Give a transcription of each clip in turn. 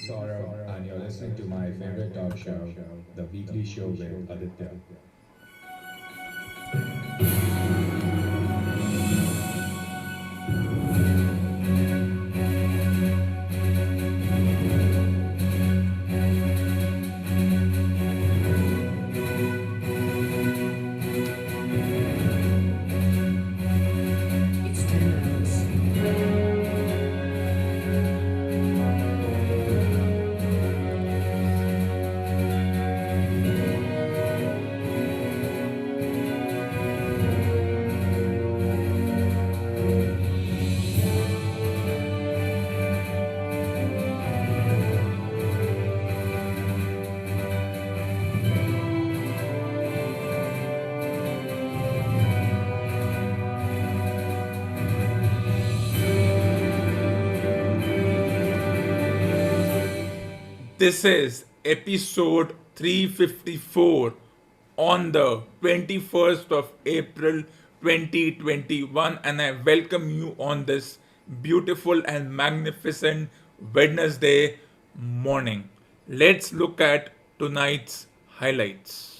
Saurabh, and you're listening to my favorite talk show, The Weekly Show with Aditya. It's 10 minutes. This is episode 354 on the 21st of April 2021, and I welcome you on this beautiful and magnificent Wednesday morning. Let's look at tonight's highlights.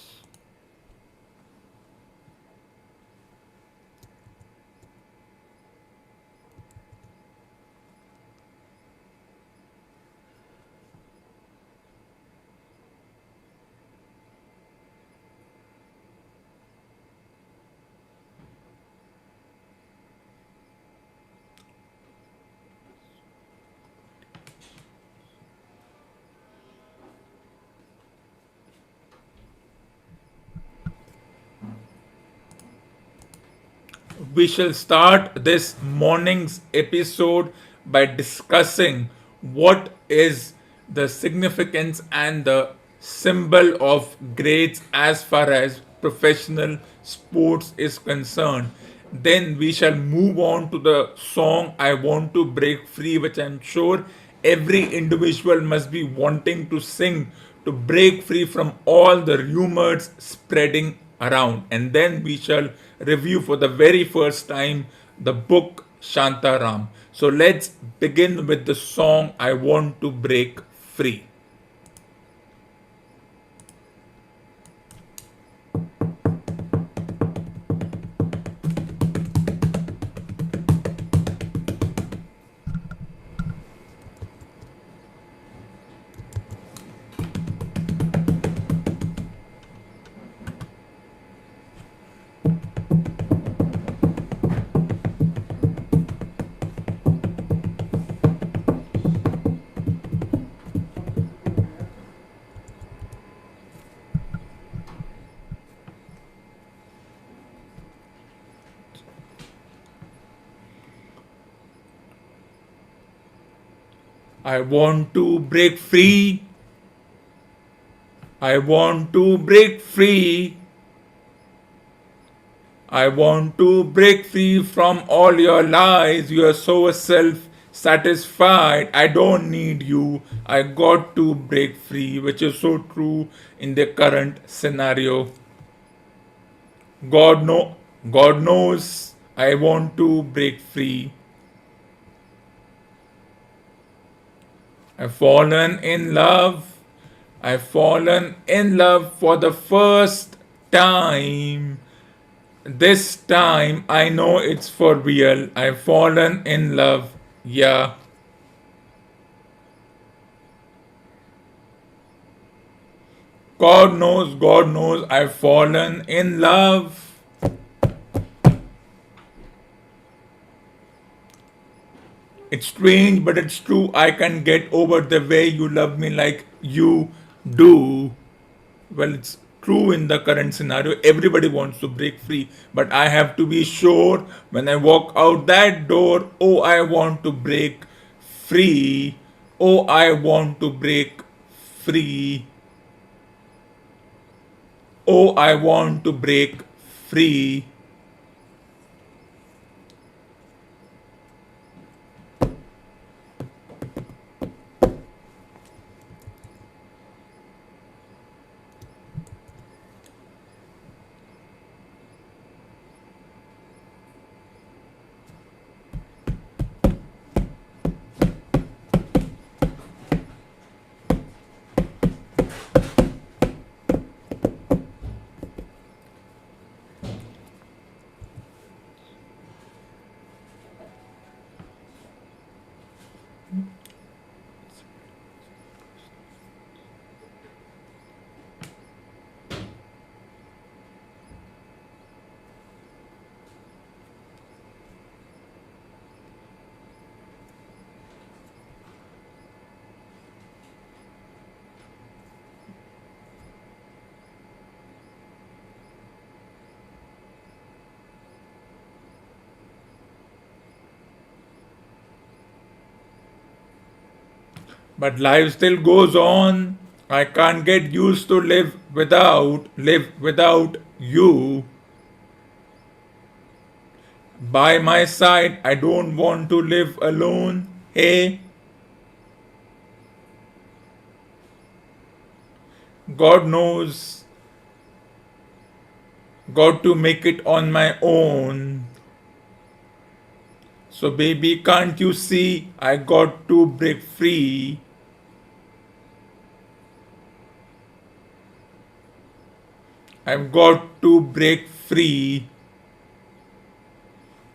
We shall start this morning's episode by discussing what is the significance and the symbol of grades as far as professional sports is concerned. Then we shall move on to the song I Want to Break Free, which I'm sure every individual must be wanting to sing to break free from all the rumors spreading around. And then we shall review for the very first time the book Shantaram. So let's begin with the song I Want to Break Free. I want to break free. I want to break free. I want to break free from all your lies. You are so self satisfied. I don't need you. I got to break free, which is so true in the current scenario. God know God knows I want to break free. I've fallen in love. I've fallen in love for the first time. This time I know it's for real. I've fallen in love. Yeah. God knows I've fallen in love. It's strange, but it's true. I can get over the way you love me like you do. Well, it's true in the current scenario. Everybody wants to break free, but I have to be sure when I walk out that door. Oh, I want to break free. Oh, I want to break free. Oh, I want to break free. But life still goes on. I can't get used to live without you by my side. I don't want to live alone. Hey, God knows, got to make it on my own. So baby, can't you see I got to break free? I've got to break free.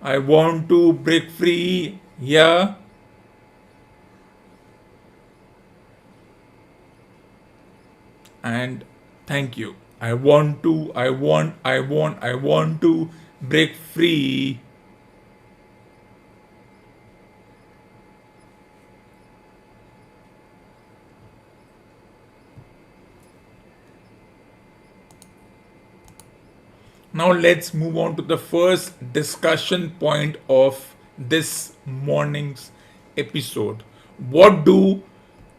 I want to break free. Yeah. And thank you. I want to break free. Now let's move on to the first discussion point of this morning's episode. What do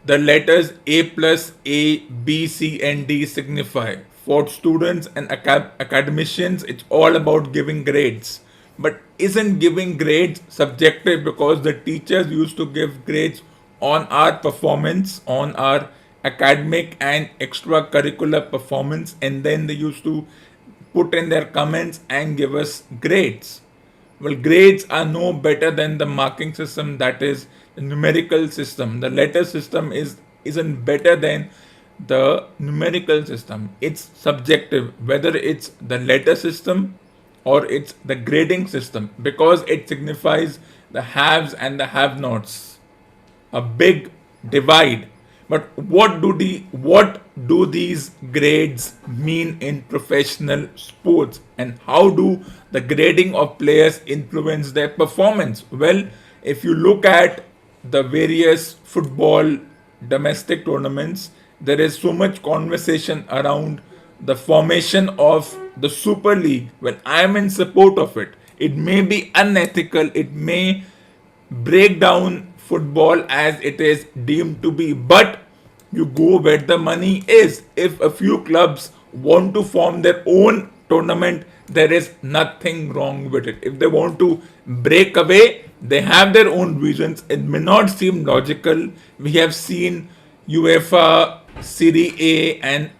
the letters A plus A, B, C, and D signify? For students and academicians, it's all about giving grades. But isn't giving grades subjective because the teachers used to give grades on our performance, on our academic and extracurricular performance, and then they used to put in their comments and give us grades. Well, grades are no better than the marking system, that is the numerical system. The letter system isn't better than the numerical system. It's subjective, whether it's the letter system or it's the grading system, because it signifies the haves and the have nots, a big divide. But what do these grades mean in professional sports, and how do the grading of players influence their performance? Well, if you look at the various football domestic tournaments, there is so much conversation around the formation of the Super League. Well, I am in support of it. It may be unethical, it may break down football as it is deemed to be, but you go where the money is. If a few clubs want to form their own tournament, there is nothing wrong with it. If they want to break away, they have their own reasons. It may not seem logical. We have seen UEFA, Serie A, and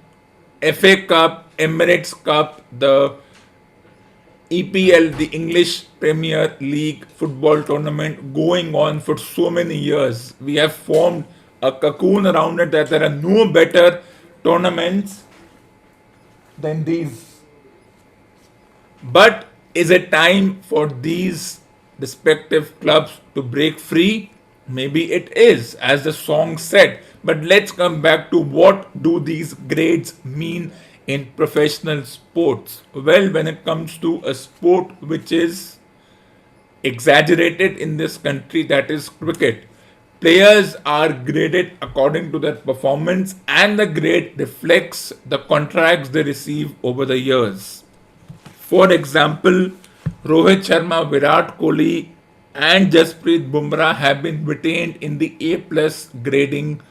FA Cup, Emirates Cup, the EPL, the English Premier League football tournament, going on for so many years. We have formed a cocoon around it that there are no better tournaments than these. But is it time for these respective clubs to break free? Maybe it is, as the song said. But let's come back to what do these grades mean in professional sports. Well, when it comes to a sport which is exaggerated in this country, that is cricket, players are graded according to their performance, and the grade reflects the contracts they receive over the years. For example, Rohit Sharma, Virat Kohli, and Jasprit Bumrah have been retained in the A plus grading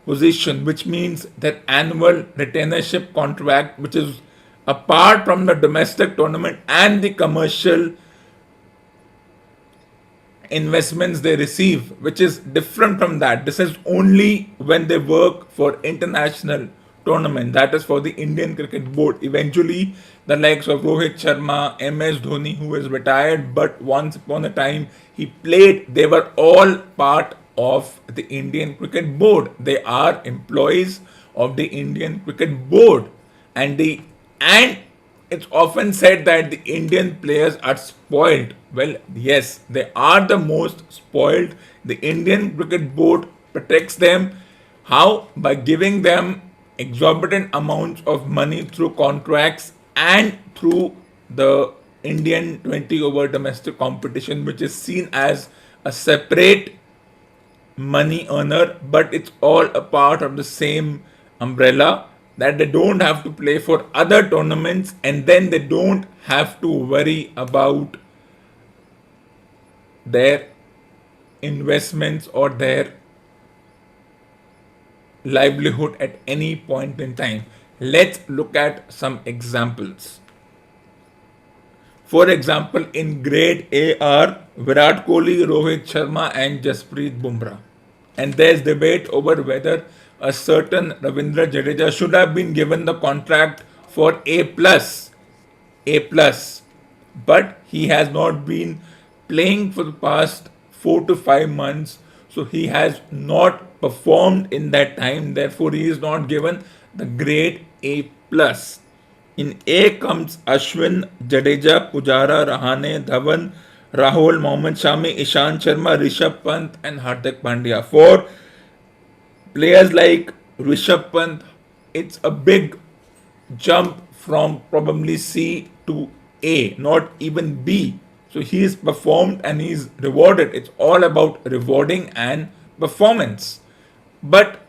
position, which means that annual retainership contract, which is apart from the domestic tournament and the commercial investments they receive, which is different from that. This is only when they work for international tournament, that is for the Indian Cricket Board. Eventually, the likes of Rohit Sharma, MS Dhoni, who is retired, but once upon a time he played, they were all part of the Indian Cricket Board. They are employees of the Indian Cricket Board, and it's often said that the Indian players are spoiled. Well, yes, they are the most spoiled. The Indian Cricket Board protects them. How? By giving them exorbitant amounts of money through contracts and through the Indian 20 over domestic competition, which is seen as a separate money earner, but it's all a part of the same umbrella, that they don't have to play for other tournaments, and then they don't have to worry about their investments or their livelihood at any point in time. Let's look at some examples. For example, in grade A are Virat Kohli, Rohit Sharma, and Jasprit Bumrah. And there's debate over whether a certain Ravindra Jadeja should have been given the contract for A plus, but he has not been playing for the past 4 to 5 months, so he has not performed in that time. Therefore, he is not given the grade A plus. In A comes Ashwin, Jadeja, Pujara, Rahane, Dhawan, Rahul, Mohammad Shami, Ishant Sharma, Rishabh Pant, and Hardik Pandya. For players like Rishabh Pant, it's a big jump from probably C to A, not even B. So he's performed and he's rewarded. It's all about rewarding and performance. But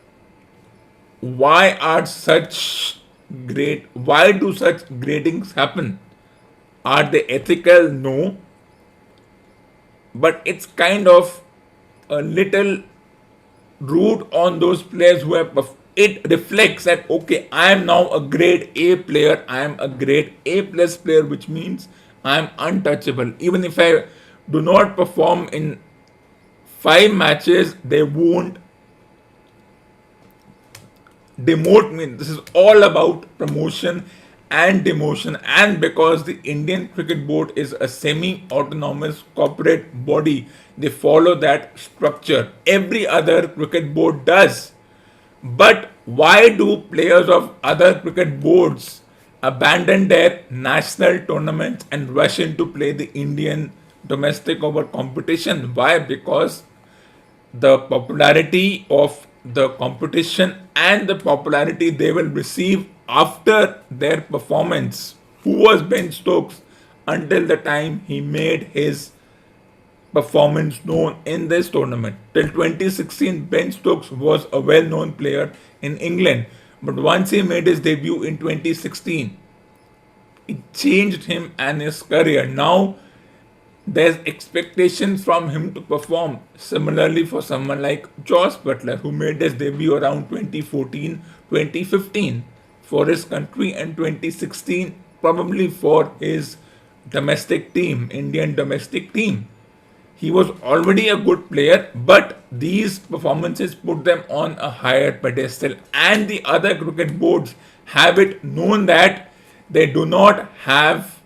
why do such gradings happen? Are they ethical? No. But it's kind of a little rude on those players who have. It reflects that okay, I am now a grade A player, I am a grade A plus player, which means I am untouchable. Even if I do not perform in 5 matches, they won't demote me. This is all about promotion and demotion, and because the Indian Cricket Board is a semi-autonomous corporate body, they follow that structure. Every other cricket board does. But why do players of other cricket boards abandon their national tournaments and rush in to play the Indian domestic over competition? Why? Because the popularity of the competition and the popularity they will receive after their performance. Who was Ben Stokes until the time he made his performance known in this tournament? Till 2016, Ben Stokes was a well known player in England. But once he made his debut in 2016, it changed him and his career. Now there's expectations from him to perform. Similarly, for someone like Josh Butler, who made his debut around 2014 2015 for his country, and 2016 probably for his domestic team, Indian domestic team. He was already a good player, but these performances put them on a higher pedestal. And the other cricket boards have it known that they do not have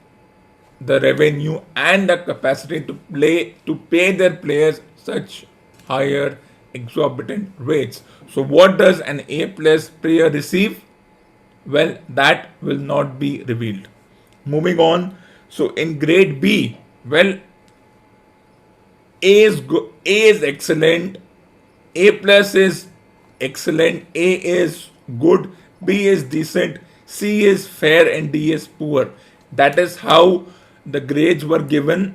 the revenue and the capacity to pay their players such higher exorbitant rates. So what does an A plus player receive? Well, that will not be revealed. Moving on. So in grade B, well, A is excellent, A plus is excellent, A is good, B is decent, C is fair, and D is poor. That is how the grades were given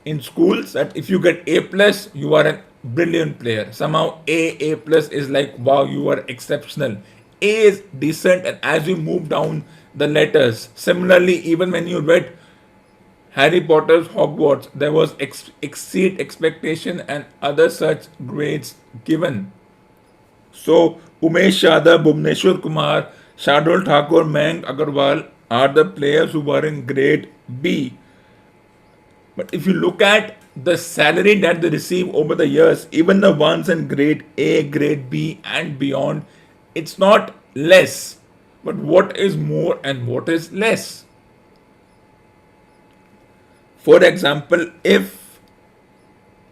in schools. That if you get A plus, you are a brilliant player. Somehow A plus is like wow, you are exceptional. A is decent, and as you move down the letters, similarly, even when you read Harry Potter's Hogwarts, there was exceed expectation and other such grades given. So Umesh Yadav, Bhuvneshwar Kumar, Shardul Thakur, Mayank Agarwal are the players who were in grade B. But if you look at the salary that they receive over the years, even the ones in grade A, grade B, and beyond, it's not less. But what is more and what is less? For example, if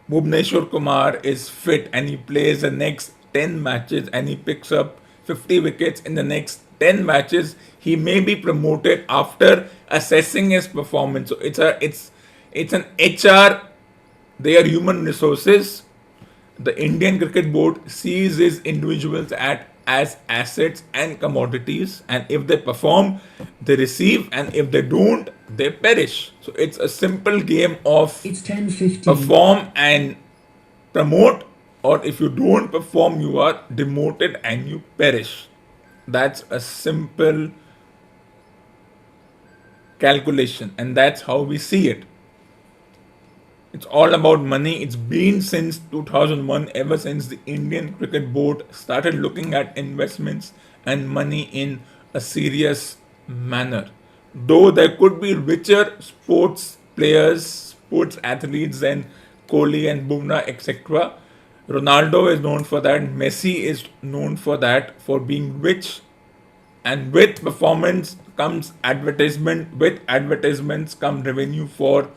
Bhuvneshwar Kumar is fit and he plays the next 10 matches and he picks up 50 wickets in the next 10 matches, he may be promoted after assessing his performance. So it's an HR, they are human resources. The Indian Cricket Board sees these individuals as assets and commodities, and if they perform, they receive, and if they don't, they perish. So it's a simple game of It's 10:15. perform and promote, or if you don't perform, you are demoted and you perish. That's a simple calculation, and that's how we see it. It's all about money. It's been since 2001, ever since the Indian Cricket Board started looking at investments and money in a serious manner. Though there could be richer sports players, sports athletes than Kohli and Bumrah, etc. Ronaldo is known for that. Messi is known for that, for being rich, and with performance comes advertisement, with advertisements come revenue for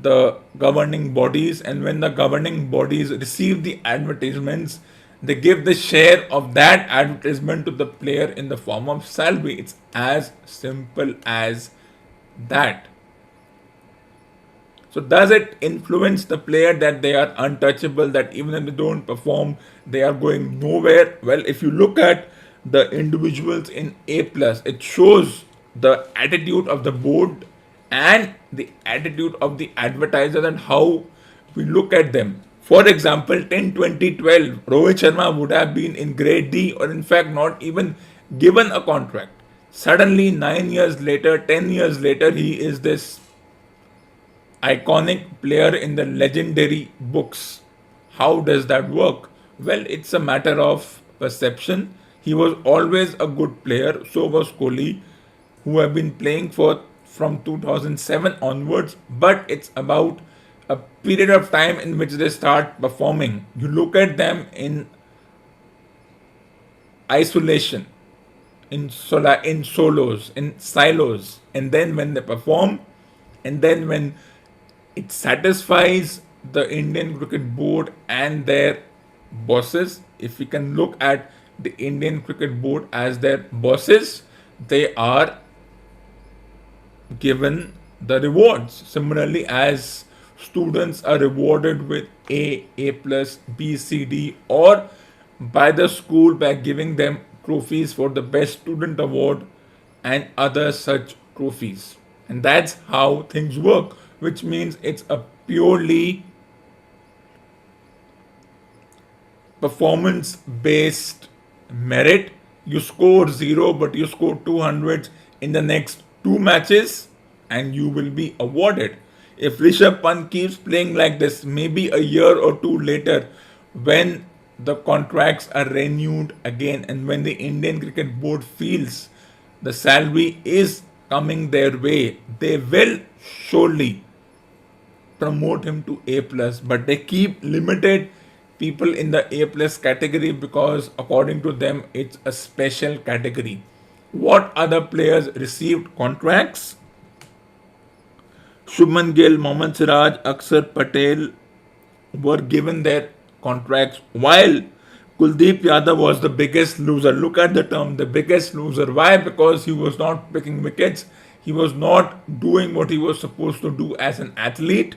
the governing bodies, and when the governing bodies receive the advertisements, they give the share of that advertisement to the player in the form of salary. It's as simple as that. So does it influence the player that they are untouchable, that even if they don't perform, they are going nowhere? Well, if you look at the individuals in A plus, it shows the attitude of the board and the attitude of the advertiser and how we look at them. For example, 10, 2012, Rohit Sharma would have been in grade D, or in fact not even given a contract. Suddenly, 9 years later, 10 years later, he is this iconic player in the legendary books. How does that work? Well, it's a matter of perception. He was always a good player, so was Kohli, who have been playing for from 2007 onwards, but it's about a period of time in which they start performing. You look at them in isolation, in solos, in silos, and then when they perform, and then when it satisfies the Indian Cricket Board and their bosses. If we can look at the Indian Cricket Board as their bosses, they are given the rewards. Similarly, as students are rewarded with A plus, B, C, D, or by the school by giving them trophies for the best student award and other such trophies. And that's how things work, which means it's a purely performance based merit. You score 0, but you score 200 in the next 2 matches, and you will be awarded. If Rishabh Pant keeps playing like this, maybe a year or two later, when the contracts are renewed again, and when the Indian Cricket Board feels the salary is coming their way, they will surely promote him to A plus. But they keep limited people in the A plus category because according to them it's a special category. What other players received contracts? Shubman Gill, Mohammad Siraj, Akshar Patel were given their contracts, while Kuldeep Yadav was the biggest loser. Look at the term, the biggest loser. Why? Because he was not picking wickets. He was not doing what he was supposed to do as an athlete.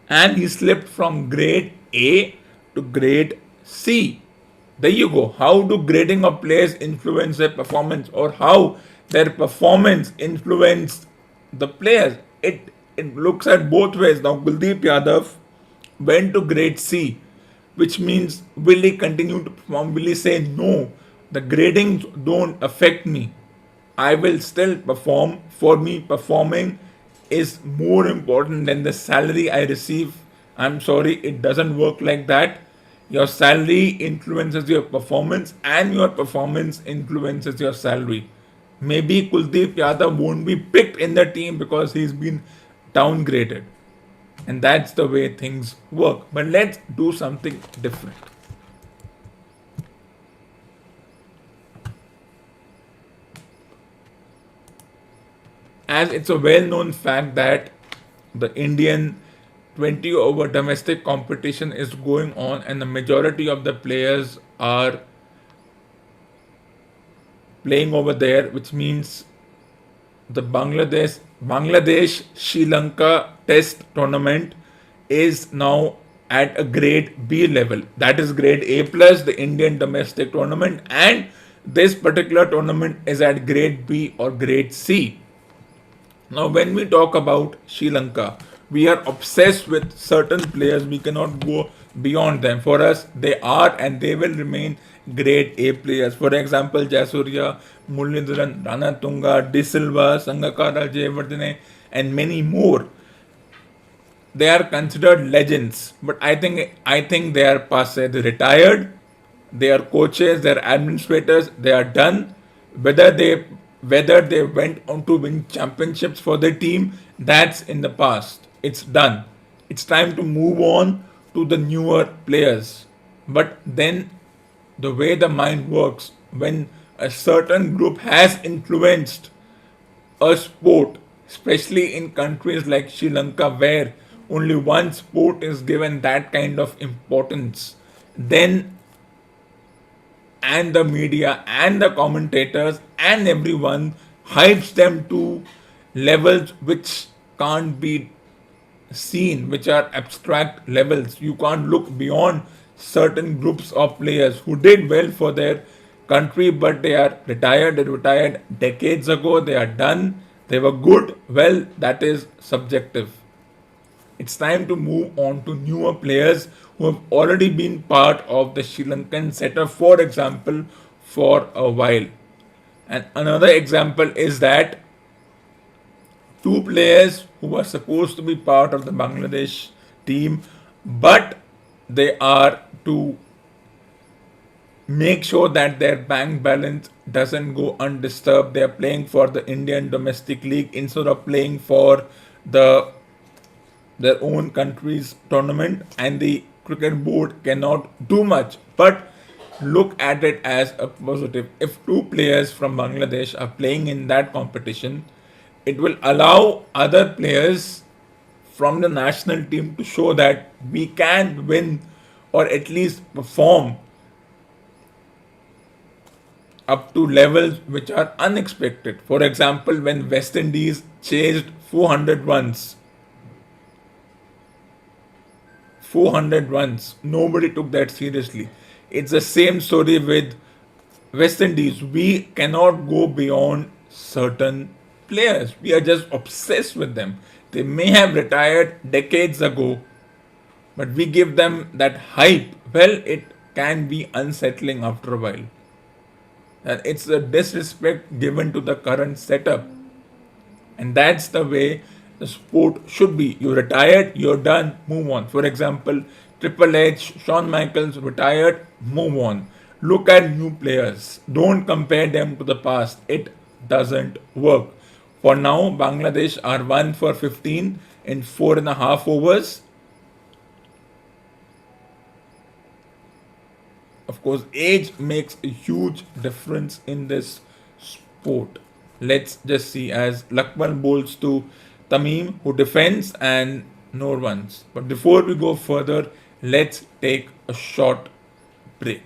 And he slipped from grade A to grade C. There you go. How do grading of players influence their performance, or how their performance influence the players? It looks at both ways. Now Kuldeep Yadav went to grade C, which means will he continue to perform? Will he say no? The gradings don't affect me. I will still perform. For me, performing is more important than the salary I receive. I'm sorry, it doesn't work like that. Your salary influences your performance, and your performance influences your salary. Maybe Kuldeep Yadav won't be picked in the team because he's been downgraded. And that's the way things work. But let's do something different. As it's a well known fact that the Indian 20 over domestic competition is going on, and the majority of the players are playing over there, which means the Bangladesh Sri Lanka test tournament is now at a grade B level. That is grade A plus, the Indian domestic tournament, and this particular tournament is at grade B or grade C. Now, when we talk about Sri Lanka, we are obsessed with certain players. We cannot go beyond them. For us, they are and they will remain grade A players. For example, Jasurya, Mullidharan, Ranatunga, De Silva, Sangakkara, Jayawardene, and many more. they are considered legends, but I think they are passé. They retired. They are coaches. They are administrators. They are done. Whether they whether they went on to win championships for their team, that's in the past. It's done. It's time to move on to the newer players. But then the way the mind works, when a certain group has influenced a sport, especially in countries like Sri Lanka where only one sport is given that kind of importance, then and the media and the commentators and everyone hypes them to levels which can't be seen, which are abstract levels. You can't look beyond certain groups of players who did well for their country, but they are retired. They retired decades ago. They are done. They were good. Well, that is subjective. It's time to move on to newer players who have already been part of the Sri Lankan setup, for example, for a while. And another example is that two players who were supposed to be part of the Bangladesh team, but they are to make sure that their bank balance doesn't go undisturbed. They are playing for the Indian domestic league instead of playing for the their own country's tournament, and the cricket board cannot do much but look at it as a positive. If two players from Bangladesh are playing in that competition, it will allow other players from the national team to show that we can win or at least perform up to levels which are unexpected. For example, when West Indies chased 400 runs 400 runs. Nobody took that seriously. It's the same story with West Indies. We cannot go beyond certain players. We are just obsessed with them. They may have retired decades ago, but we give them that hype. Well, it can be unsettling after a while. And it's a disrespect given to the current setup. And that's the way the sport should be. You retired, you're done, move on. For example, Triple H, Shawn Michaels retired, move on. Look at new players. Don't compare them to the past. It doesn't work. For now, Bangladesh are 1 for 15 in 4.5 overs. Of course, age makes a huge difference in this sport. Let's just see as Lakman bowls to Tamim, who defends, and no runs. But before we go further, let's take a short break.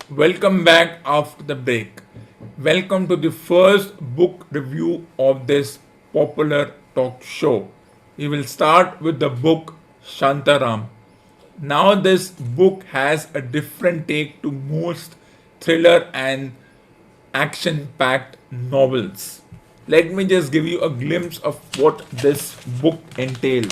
Welcome back after the break. Welcome to the first book review of this popular talk show. We will start with the book Shantaram. Now, this book has a different take to most thriller and action packed novels. Let me just give you a glimpse of what this book entails.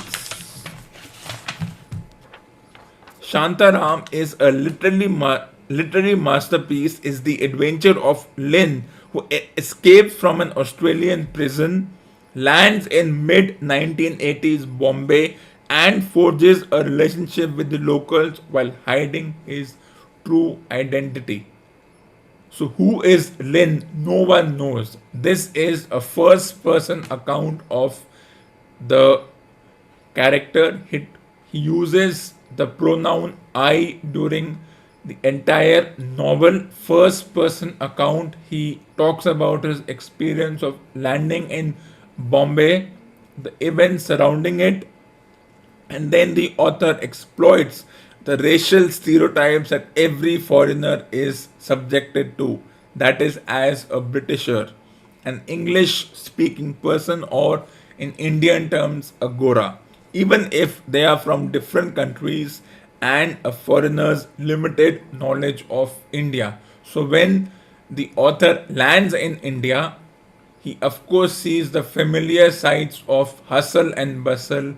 Shantaram is a literary masterpiece. Is the adventure of Lynn, who escapes from an Australian prison, lands in mid 1980s Bombay, and forges a relationship with the locals while hiding his true identity. So, who is Lynn? No one knows. This is a first person account of the character. He uses the pronoun I during the entire novel. First person account. He talks about his experience of landing in Bombay, the events surrounding it, and then the author exploits the racial stereotypes that every foreigner is subjected to. That is, as a Britisher, an English speaking person, or in Indian terms, a Gora. Even if they are from different countries and a foreigner's limited knowledge of India. So when the author lands in India, he of course sees the familiar sights of hustle and bustle.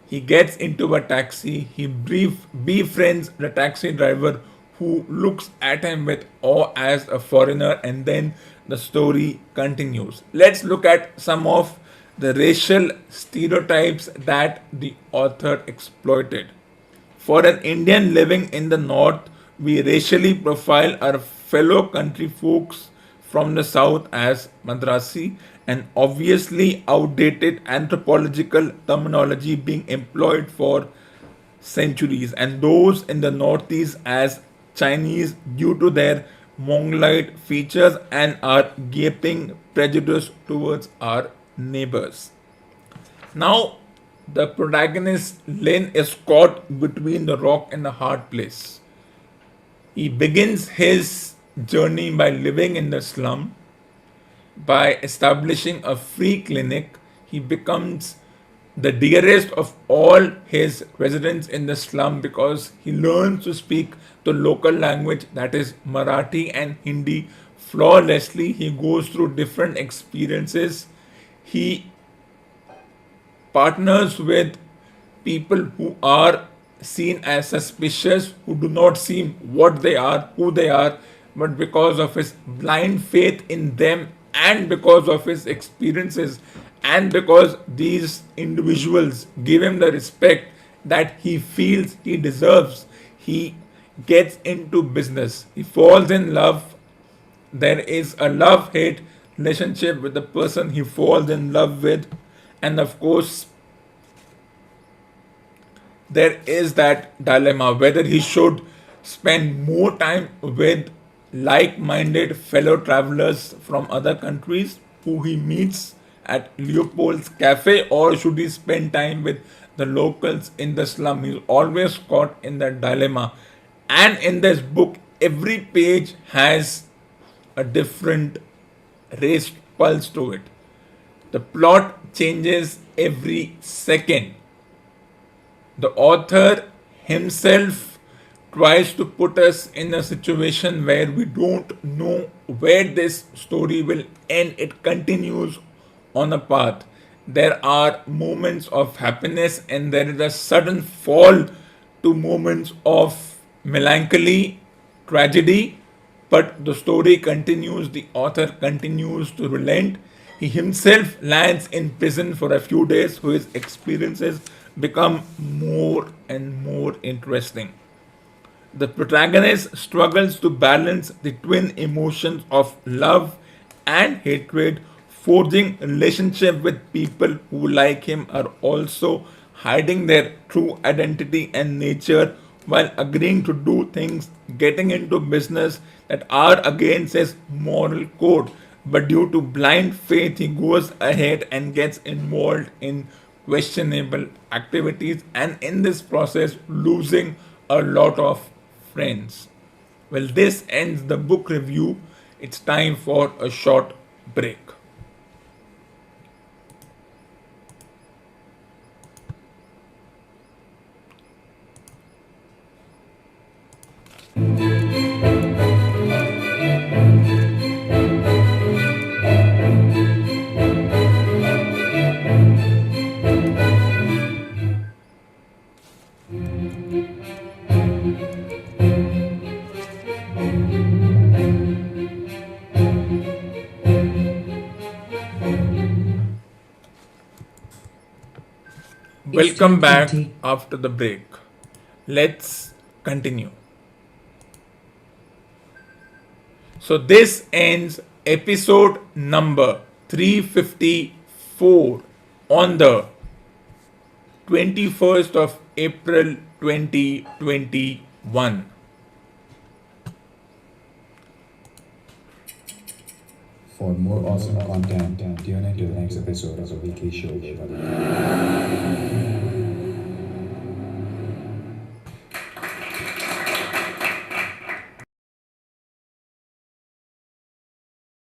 He gets into a taxi. He befriends the taxi driver who looks at him with awe as a foreigner, and then the story continues. Let's look at some of the racial stereotypes that the author exploited. For an Indian living in the north, we racially profile our fellow country folks from the south as Madrasi, and obviously outdated anthropological terminology being employed for centuries, and those in the northeast as Chinese due to their Mongoloid features and our gaping prejudice towards our neighbors. Now, the protagonist Lin is caught between the rock and a hard place. He begins his journey by living in the slum. By establishing a free clinic, he becomes the dearest of all his residents in the slum because he learns to speak the local language, that is Marathi and Hindi, flawlessly. He goes through different experiences. He partners with people who are seen as suspicious, who do not seem what they are, who they are, but because of his blind faith in them and because of his experiences and because these individuals give him the respect that he feels he deserves, he gets into business. He falls in love. There is a love hate relationship with the person he falls in love with, and of course there is that dilemma whether he should spend more time with like minded fellow travelers from other countries who he meets at Leopold's cafe, or should he spend time with the locals in the slum. He's always caught in that dilemma. And in this book, every page has a different race pulse to it. The plot changes every second. The author himself tries to put us in a situation where we don't know where this story will end. It continues on a path. There are moments of happiness and there is a sudden fall to moments of melancholy, tragedy, but the story continues. The author continues to relent. He himself lands in prison for a few days, so his experiences become more and more interesting. The protagonist struggles to balance the twin emotions of love and hatred, forging relationship with people who, like him, are also hiding their true identity and nature while agreeing to do things, getting into business that are against his moral code. But due to blind faith, he goes ahead and gets involved in questionable activities, and in this process, losing a lot of friends. Well, this ends the book review. It's time for a short break. It's Welcome back 10:20. after the break. Let's continue. So, this ends episode number 354 on the 21st of April 2021. For more awesome content, tune into the next episode of the weekly show.